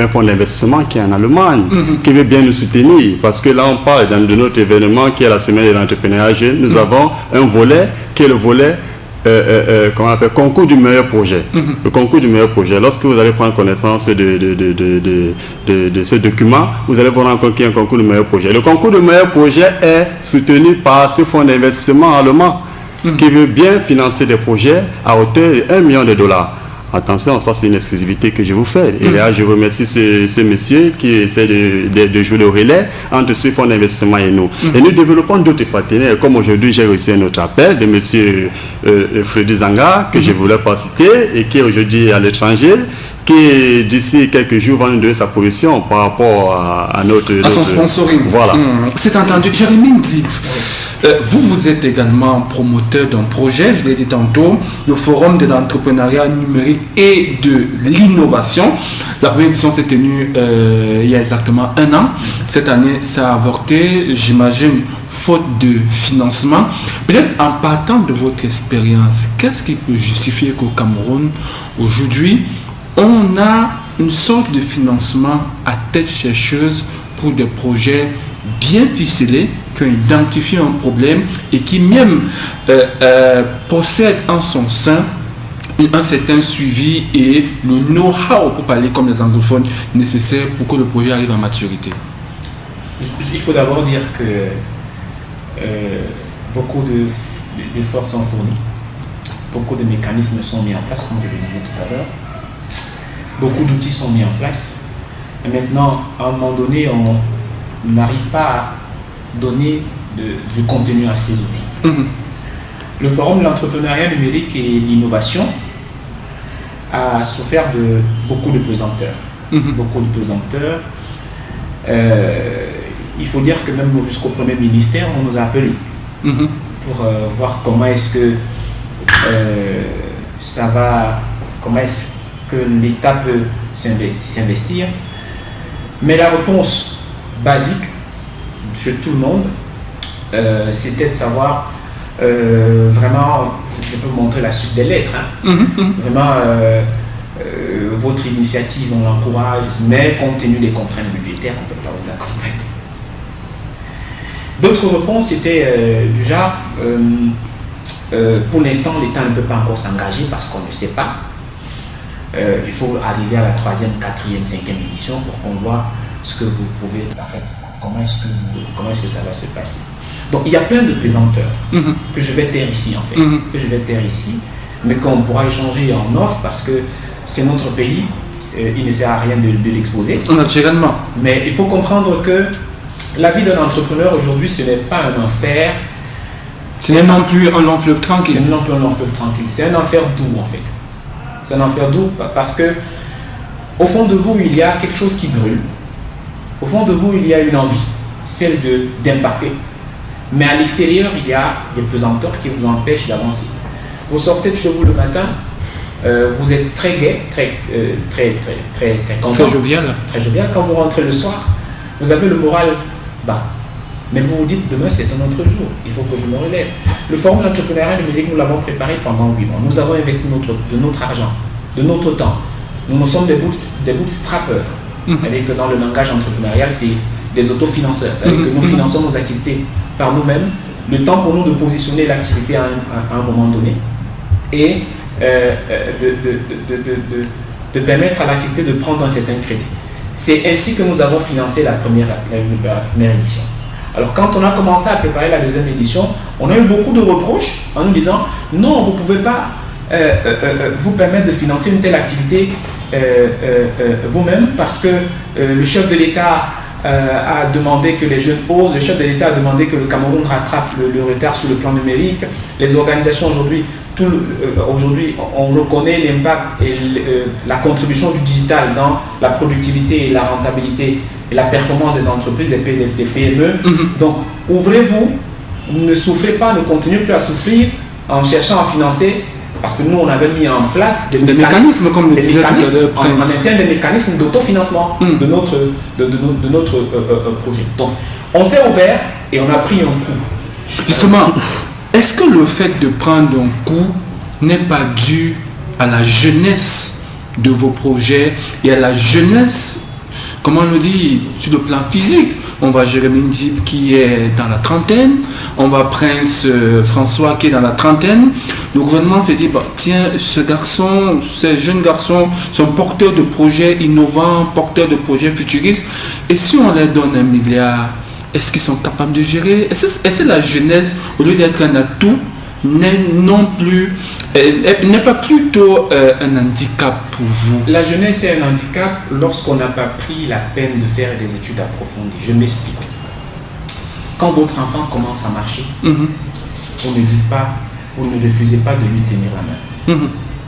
un fonds d'investissement qui est en Allemagne, qui veut bien nous soutenir. Parce que là, on parle de notre événement qui est la semaine de l'entrepreneuriat jeune. Nous avons un volet qui est le volet concours du meilleur projet. Le concours du meilleur projet. Lorsque vous allez prendre connaissance de ce document, vous allez vous rendre compte qu'il y a un concours du meilleur projet. Le concours du meilleur projet est soutenu par ce fonds d'investissement allemand qui veut bien financer des projets à hauteur de $1 million. Attention, ça c'est une exclusivité que je vous fais. Et là, je remercie ce monsieur qui essaie de jouer le relais entre ce fonds d'investissement et nous. Et nous développons d'autres partenaires, comme aujourd'hui j'ai reçu un autre appel de monsieur Freddy Zanga, que je ne voulais pas citer, et qui est aujourd'hui à l'étranger, qui d'ici quelques jours va nous donner sa position par rapport à son sponsoring. Voilà. C'est entendu. Jérémy Ndip, vous êtes également promoteur d'un projet, je l'ai dit tantôt, le Forum de l'entrepreneuriat numérique et de l'innovation. La première édition s'est tenue il y a exactement 1 an. Cette année, ça a avorté, j'imagine, faute de financement. Peut-être en partant de votre expérience, qu'est-ce qui peut justifier qu'au Cameroun, aujourd'hui, on a une sorte de financement à tête chercheuse pour des projets bien ficelés, qui ont identifié un problème et qui même possèdent en son sein un certain suivi et le know-how, pour parler comme les anglophones, nécessaire pour que le projet arrive à maturité? Il faut d'abord dire que beaucoup d'efforts sont fournis, beaucoup de mécanismes sont mis en place, comme je le disais tout à l'heure, beaucoup d'outils sont mis en place. Et maintenant, à un moment donné, on n'arrive pas à donner du contenu à ces outils. Le Forum de l'entrepreneuriat numérique et l'innovation a souffert de beaucoup de pesanteurs. Beaucoup de pesanteurs. Il faut dire que même jusqu'au premier ministère, on nous a appelés pour voir comment est-ce que ça va, comment est-ce que l'État peut s'investir. Mais la réponse basique chez tout le monde, c'était de savoir vraiment, je peux vous montrer la suite des lettres, vraiment votre initiative, on l'encourage, mais compte tenu des contraintes budgétaires, on ne peut pas vous accompagner. D'autres réponses étaient du genre, pour l'instant l'État ne peut pas encore s'engager parce qu'on ne sait pas. Il faut arriver à la 3e, 4e, 5e édition pour qu'on voit ce que vous pouvez, en fait, comment est-ce que ça va se passer. Donc il y a plein de pesanteurs que je vais taire ici en fait, que je vais taire ici, mais qu'on pourra échanger en off parce que c'est notre pays, il ne sert à rien de l'exposer. Naturellement. Mais il faut comprendre que la vie d'un entrepreneur aujourd'hui, ce n'est pas un enfer. Ce n'est non plus un long fleuve tranquille. C'est non plus un long fleuve tranquille, c'est un enfer doux en fait. C'est un enfer doux parce que au fond de vous, il y a quelque chose qui brûle. Au fond de vous, il y a une envie, celle d'impacter. Mais à l'extérieur, il y a des pesanteurs qui vous empêchent d'avancer. Vous sortez de chez vous le matin, vous êtes très gai, très content. Très jovial. Très jovial. Quand vous rentrez le soir, vous avez le moral bas. Mais vous vous dites, demain c'est un autre jour, il faut que je me relève. Le Forum de l'entrepreneuriat numérique, nous l'avons préparé pendant 8 mois. Nous avons investi de notre argent, de notre temps. Nous sommes des bootstrappers. C'est-à-dire que dans le langage entrepreneurial, c'est des autofinanceurs. C'est-à-dire que nous finançons nos activités par nous-mêmes. Le temps pour nous de positionner l'activité à un moment donné et de permettre à l'activité de prendre un certain crédit. C'est ainsi que nous avons financé la première édition. Alors quand on a commencé à préparer la 2e édition, on a eu beaucoup de reproches en nous disant non, vous ne pouvez pas vous permettre de financer une telle activité vous-même parce que le chef de l'État a demandé que les jeunes osent, le chef de l'État a demandé que le Cameroun rattrape le retard sur le plan numérique. Les organisations aujourd'hui, on reconnaît l'impact et la contribution du digital dans la productivité et la rentabilité et la performance des entreprises, des PME. Donc, ouvrez-vous, ne souffrez pas, ne continuez plus à souffrir en cherchant à financer, parce que nous, on avait mis en place des mécanismes comme le disait tout à l'heure Prince. En interne, des mécanismes d'autofinancement de notre projet. Donc, on s'est ouvert et on a pris un coup. Justement, est-ce que le fait de prendre un coup n'est pas dû à la jeunesse de vos projets et à la jeunesse, comment on le dit, sur le plan physique? On va Jérémy Ndib qui est dans la trentaine, on va Prince François qui est dans la trentaine. Le gouvernement s'est dit, bah, tiens, ces jeunes garçons sont porteurs de projets innovants, porteurs de projets futuristes. Et si on leur donne 1 milliard, est-ce qu'ils sont capables de gérer? Est-ce que la jeunesse, au lieu d'être un atout, n'est pas plutôt un handicap pour vous? La jeunesse est un handicap lorsqu'on n'a pas pris la peine de faire des études approfondies. Je m'explique. Quand votre enfant commence à marcher, vous ne dites pas, vous ne refusez pas de lui tenir la main.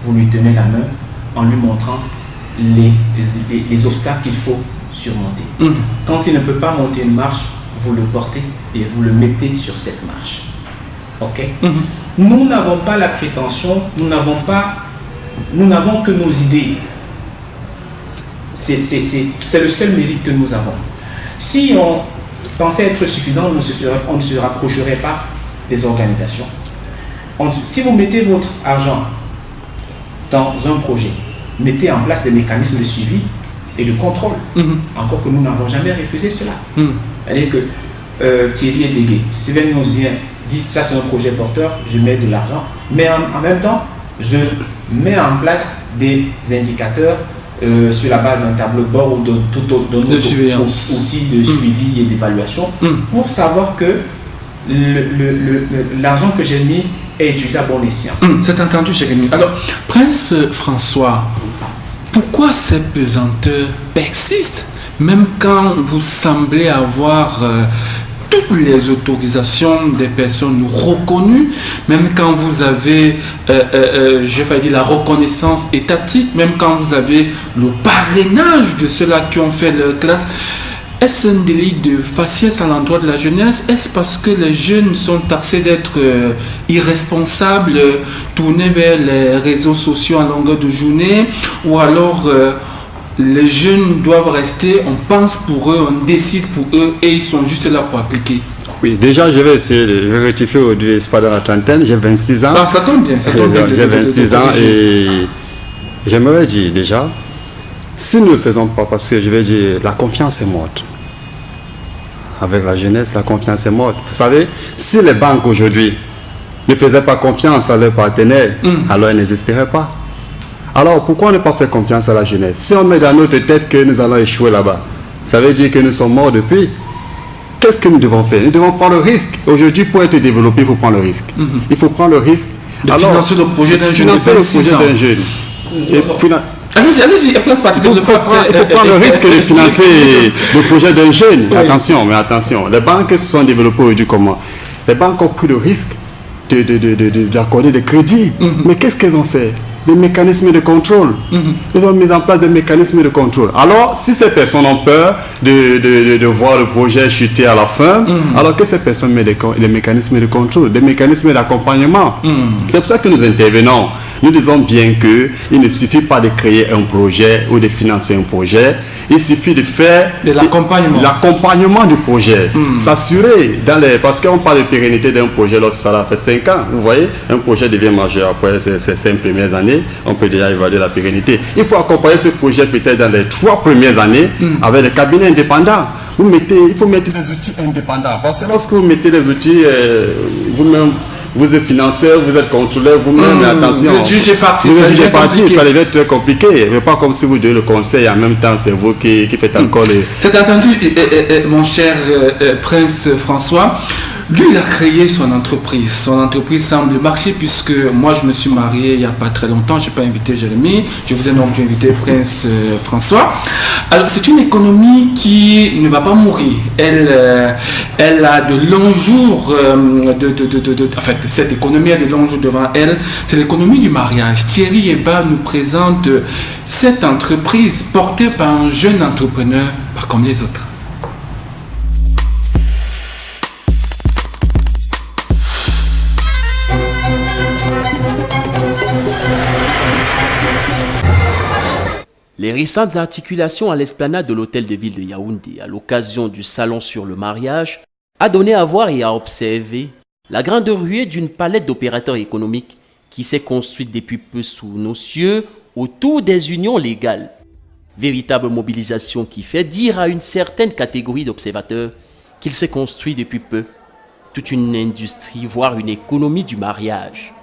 Vous lui tenez la main en lui montrant les obstacles qu'il faut surmonter. Quand il ne peut pas monter une marche, vous le portez et vous le mettez sur cette marche. Ok? Nous n'avons pas la prétention, nous n'avons que nos idées. C'est le seul mérite que nous avons. Si on pensait être suffisant, on ne se rapprocherait pas des organisations. Si vous mettez votre argent dans un projet mettez en place des mécanismes de suivi et de contrôle. Encore que nous n'avons jamais refusé cela. C'est-à-dire que Thierry Etégué, Sylvain nous vient, dit ça c'est un projet porteur, je mets de l'argent, mais en même temps, je mets en place des indicateurs sur la base d'un tableau de bord ou de tout autre outil de suivi et d'évaluation pour savoir que l'argent que j'ai mis est utilisé à bon escient. C'est entendu, Jérémy. Alors, Prince François, pourquoi ces pesanteurs persistent même quand vous semblez avoir toutes les autorisations des personnes reconnues, même quand vous avez, je vais dire, la reconnaissance étatique, même quand vous avez le parrainage de ceux-là qui ont fait leur classe? Est-ce un délit de faciès à l'endroit de la jeunesse? Est-ce parce que les jeunes sont taxés d'être irresponsables, tournés vers les réseaux sociaux en longueur de journée? Ou alors les jeunes doivent rester, on pense pour eux, on décide pour eux et ils sont juste là pour appliquer? Oui, déjà je vais essayer de rectifier aujourd'hui, c'est pas dans la trentaine, j'ai 26 ans. Ah, ça tombe bien, ça tombe bien. J'ai 26 ans et j'aimerais dire déjà, si nous ne le faisons pas, parce que je vais dire, la confiance est morte. Avec la jeunesse, la confiance est morte. Vous savez, si les banques aujourd'hui ne faisaient pas confiance à leurs partenaires, alors elles n'existeraient pas. Alors pourquoi ne pas faire confiance à la jeunesse? Si on met dans notre tête que nous allons échouer là-bas, ça veut dire que nous sommes morts depuis. Qu'est-ce que nous devons faire? Nous devons prendre le risque. Aujourd'hui, pour être développé, il faut prendre le risque. Il faut prendre le risque de financer le projet d'un jeune. Allez-y, il faut prendre le risque de financer le projet d'un jeune. Oui. Attention, les banques se sont développées aujourd'hui comment? Les banques ont pris le risque d'accorder des crédits. Mais qu'est-ce qu'elles ont fait? Des mécanismes de contrôle. Ils ont mis en place des mécanismes de contrôle. Alors, si ces personnes ont peur de voir le projet chuter à la fin, alors que ces personnes mettent les mécanismes de contrôle, des mécanismes d'accompagnement. C'est pour ça que nous intervenons. Nous disons bien qu'il ne suffit pas de créer un projet ou de financer un projet. Il suffit de faire l'accompagnement du projet. S'assurer, parce qu'on parle de pérennité d'un projet lorsque ça a fait 5 ans. Vous voyez, un projet devient majeur après ces 5 premières années. On peut déjà évaluer la pérennité. Il faut accompagner ce projet peut-être dans les 3 premières années avec des cabinets indépendants. Il faut mettre des outils indépendants. Parce que lorsque vous mettez des outils, vous-même, vous êtes financeur, vous êtes contrôleur, vous-même, mais attention. Vous êtes jugé parti, ça devait être très compliqué. Mais pas comme si vous donnez le conseil en même temps, c'est vous qui faites encore les... C'est entendu, mon cher Prince François. Lui, il a créé son entreprise. Son entreprise semble marcher puisque moi, je me suis marié il n'y a pas très longtemps. Je n'ai pas invité Jérémy. Je vous ai non plus invité Prince François. Alors, c'est une économie qui ne va pas mourir. Elle a de longs jours en fait, cette économie a de longs jours devant elle. C'est l'économie du mariage. Thierry Eba nous présente cette entreprise portée par un jeune entrepreneur, pas comme les autres. Les récentes articulations à l'esplanade de l'hôtel de ville de Yaoundé à l'occasion du salon sur le mariage a donné à voir et à observer la grande ruée d'une palette d'opérateurs économiques qui s'est construite depuis peu sous nos cieux autour des unions légales. Véritable mobilisation qui fait dire à une certaine catégorie d'observateurs qu'il s'est construit depuis peu toute une industrie, voire une économie du mariage.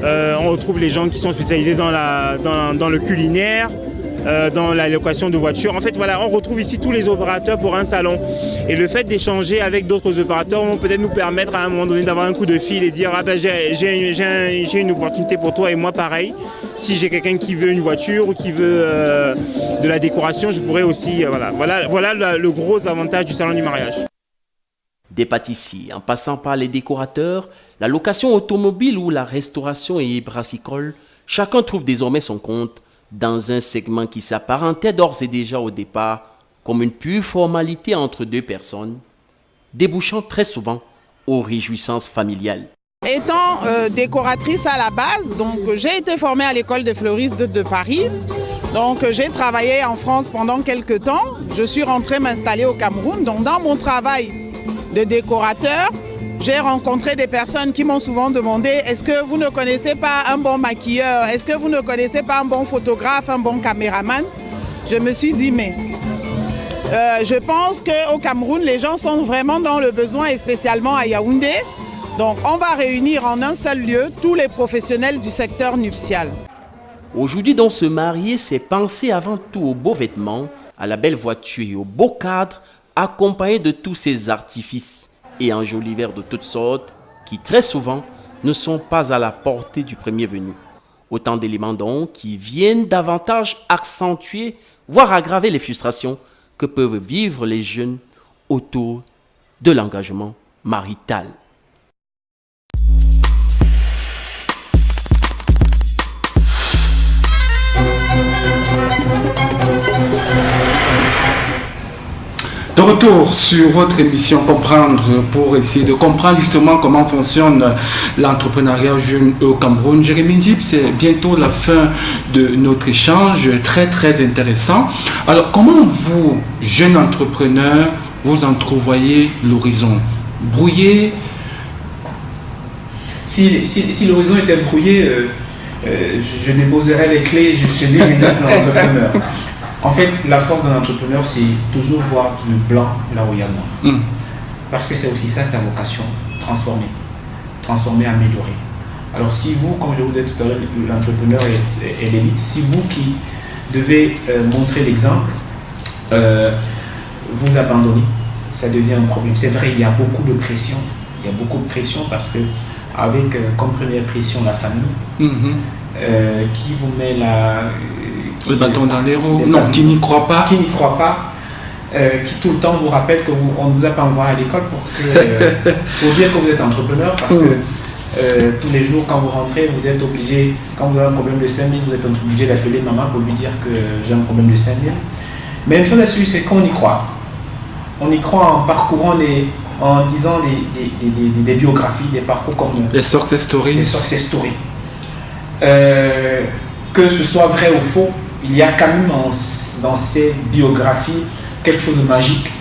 On retrouve les gens qui sont spécialisés dans le culinaire, dans la location de voitures. En fait, voilà, on retrouve ici tous les opérateurs pour un salon. Et le fait d'échanger avec d'autres opérateurs vont peut-être nous permettre à un moment donné d'avoir un coup de fil et dire « Ah ben j'ai une opportunité pour toi et moi pareil. Si j'ai quelqu'un qui veut une voiture ou qui veut de la décoration, je pourrais aussi... Voilà le gros avantage du salon du mariage. » Des pâtissiers, en passant par les décorateurs, la location automobile ou la restauration et brassicole, chacun trouve désormais son compte dans un segment qui s'apparentait d'ores et déjà au départ comme une pure formalité entre deux personnes, débouchant très souvent aux réjouissances familiales. Étant décoratrice à la base, donc j'ai été formée à l'école des fleuristes de Paris. Donc j'ai travaillé en France pendant quelques temps. Je suis rentrée m'installer au Cameroun. Donc dans mon travail de décorateur, J'ai rencontré des personnes qui m'ont souvent demandé « Est-ce que vous ne connaissez pas un bon maquilleur? Est-ce que vous ne connaissez pas un bon photographe, un bon caméraman ?» Je me suis dit « Mais je pense qu'au Cameroun, les gens sont vraiment dans le besoin, et spécialement à Yaoundé. Donc on va réunir en un seul lieu tous les professionnels du secteur nuptial. » Aujourd'hui, donc, se marier, c'est penser avant tout aux beaux vêtements, à la belle voiture et au beau cadre, accompagné de tous ces artifices et enjoliveurs de toutes sortes qui, très souvent, ne sont pas à la portée du premier venu. Autant d'éléments donc qui viennent davantage accentuer, voire aggraver les frustrations que peuvent vivre les jeunes autour de l'engagement marital. De retour sur votre émission Comprendre, pour essayer de comprendre justement comment fonctionne l'entrepreneuriat jeune au Cameroun. Jérémy Ndip, c'est bientôt la fin de notre échange, très très intéressant. Alors comment vous, jeunes entrepreneurs, vous entrevoyez l'horizon? Brouillé? Si l'horizon était brouillé, je déposerais les clés, je deviendrais l'entrepreneur. En fait, la force d'un entrepreneur, c'est toujours voir du blanc là où il y a noir. Parce que c'est aussi ça sa vocation, transformer, améliorer. Alors si vous, comme je vous disais tout à l'heure, l'entrepreneur est l'élite, si vous qui devez montrer l'exemple, vous abandonnez, ça devient un problème. C'est vrai, il y a beaucoup de pression. Il y a beaucoup de pression parce que avec comme première pression la famille, qui vous met le bâton dans les roues, qui n'y croit pas. Qui n'y croit pas, qui tout le temps vous rappelle qu'on ne vous a pas envoyé à l'école pour dire que vous êtes entrepreneur, parce que tous les jours quand vous rentrez, vous êtes obligé, quand vous avez un problème de 5 000, vous êtes obligé d'appeler maman pour lui dire que j'ai un problème de 5 000. Mais une chose à suivre, c'est qu'on y croit. On y croit en parcourant en lisant des biographies, des parcours comme les success stories. Que ce soit vrai ou faux, il y a quand même dans ces biographies quelque chose de magique,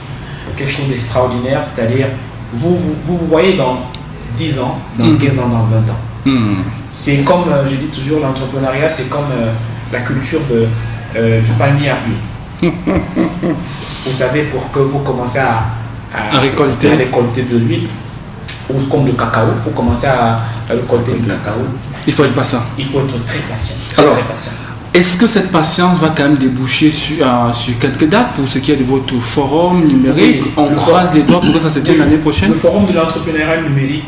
quelque chose d'extraordinaire, c'est-à-dire vous voyez dans 10 ans, dans 15 ans, dans 20 ans. C'est comme, je dis toujours, l'entrepreneuriat, c'est comme la culture du palmier à huile. Vous savez, pour que vous commencez à récolter de l'huile, ou comme le cacao, pour commencer à récolter du cacao, il faut être patient. Il faut être très patient. Alors, très patient. Est-ce que cette patience va quand même déboucher sur quelques dates pour ce qui est de votre forum numérique? On croise les doigts pour que ça se tienne l'année prochaine. Le forum de l'entrepreneuriat numérique,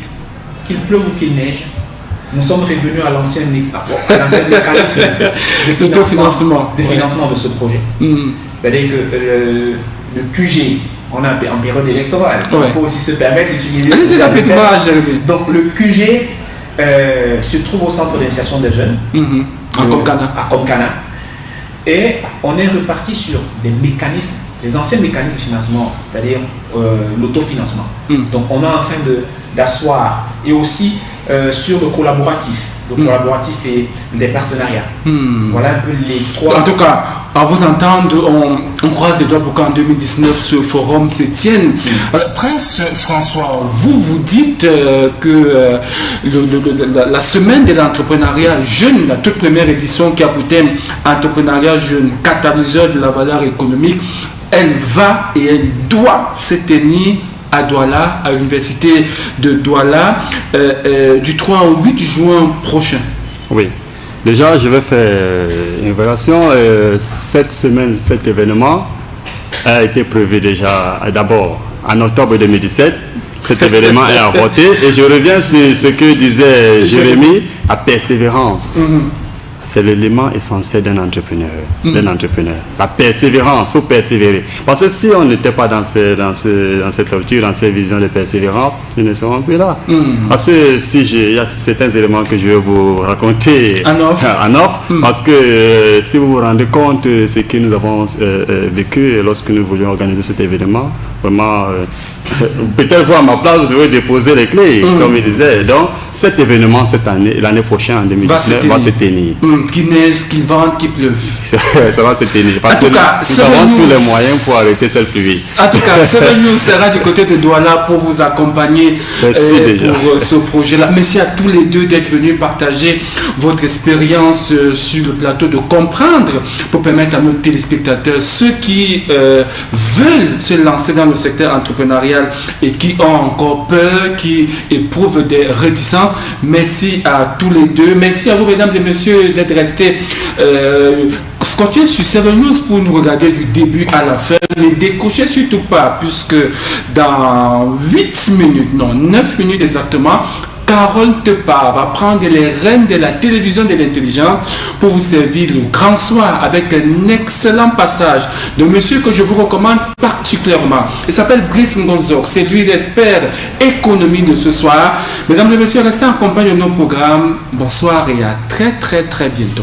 qu'il pleuve ou qu'il neige, nous sommes revenus à l'ancien mécanisme de financement de ce projet. C'est-à-dire que le QG, on est en période électorale, on peut aussi se permettre d'utiliser ce Jérémy. Donc le QG se trouve au centre d'insertion des jeunes, à Komkana. Et on est reparti sur des mécanismes, les anciens mécanismes de financement, c'est-à-dire l'autofinancement. Donc on est en train d'asseoir, et aussi sur le collaboratif. Le collaboratif et les partenariats. Voilà un peu les trois. En tout cas, à vous entendre, on croise les doigts pour qu'en 2019 ce forum se tienne. Prince François, vous dites que la semaine de l'entrepreneuriat jeune, la toute première édition qui a pour thème entrepreneuriat jeune, catalyseur de la valeur économique, elle va et elle doit se tenir à Douala, à l'université de Douala, du 3 au 8 juin prochain. Oui, déjà je vais faire une évaluation. Cette semaine, cet événement a été prévu déjà d'abord en octobre 2017. Cet événement est avorté et je reviens sur ce que disait Jérémy, la persévérance. C'est l'élément essentiel d'un entrepreneur. La persévérance, il faut persévérer. Parce que si on n'était pas dans cette culture, dans cette vision de persévérance, nous ne serons plus là. Parce que il y a certains éléments que je vais vous raconter en off, parce que si vous vous rendez compte de ce que nous avons vécu lorsque nous voulions organiser cet événement, vraiment peut-être vous à ma place, vous aurez déposé les clés, comme il disait. Donc, cet événement cette année, l'année prochaine, en 2019, va se tenir. Qu'il neige, qu'il vente, qu'il pleuve. Ça va se tenir. Parce que nous avons tous les moyens pour arrêter cette pluie. En tout cas, Seven News sera du côté de Douala pour vous accompagner pour ce projet-là. Merci à tous les deux d'être venus partager votre expérience sur le plateau, de comprendre pour permettre à nos téléspectateurs, ceux qui veulent se lancer dans le secteur entrepreneurial et qui ont encore peur, qui éprouvent des réticences. Merci à tous les deux. Merci à vous, mesdames et messieurs, d'être restés scotchés sur Seven News pour nous regarder du début à la fin. Ne décrochez surtout pas, puisque dans 9 minutes exactement, Carole Tepa va prendre les rênes de la télévision de l'intelligence pour vous servir le grand soir avec un excellent passage de monsieur que je vous recommande particulièrement. Il s'appelle Brice Ngonzor. C'est lui l'expert économie de ce soir. Mesdames et messieurs, restez en compagnie de nos programmes. Bonsoir et à très bientôt.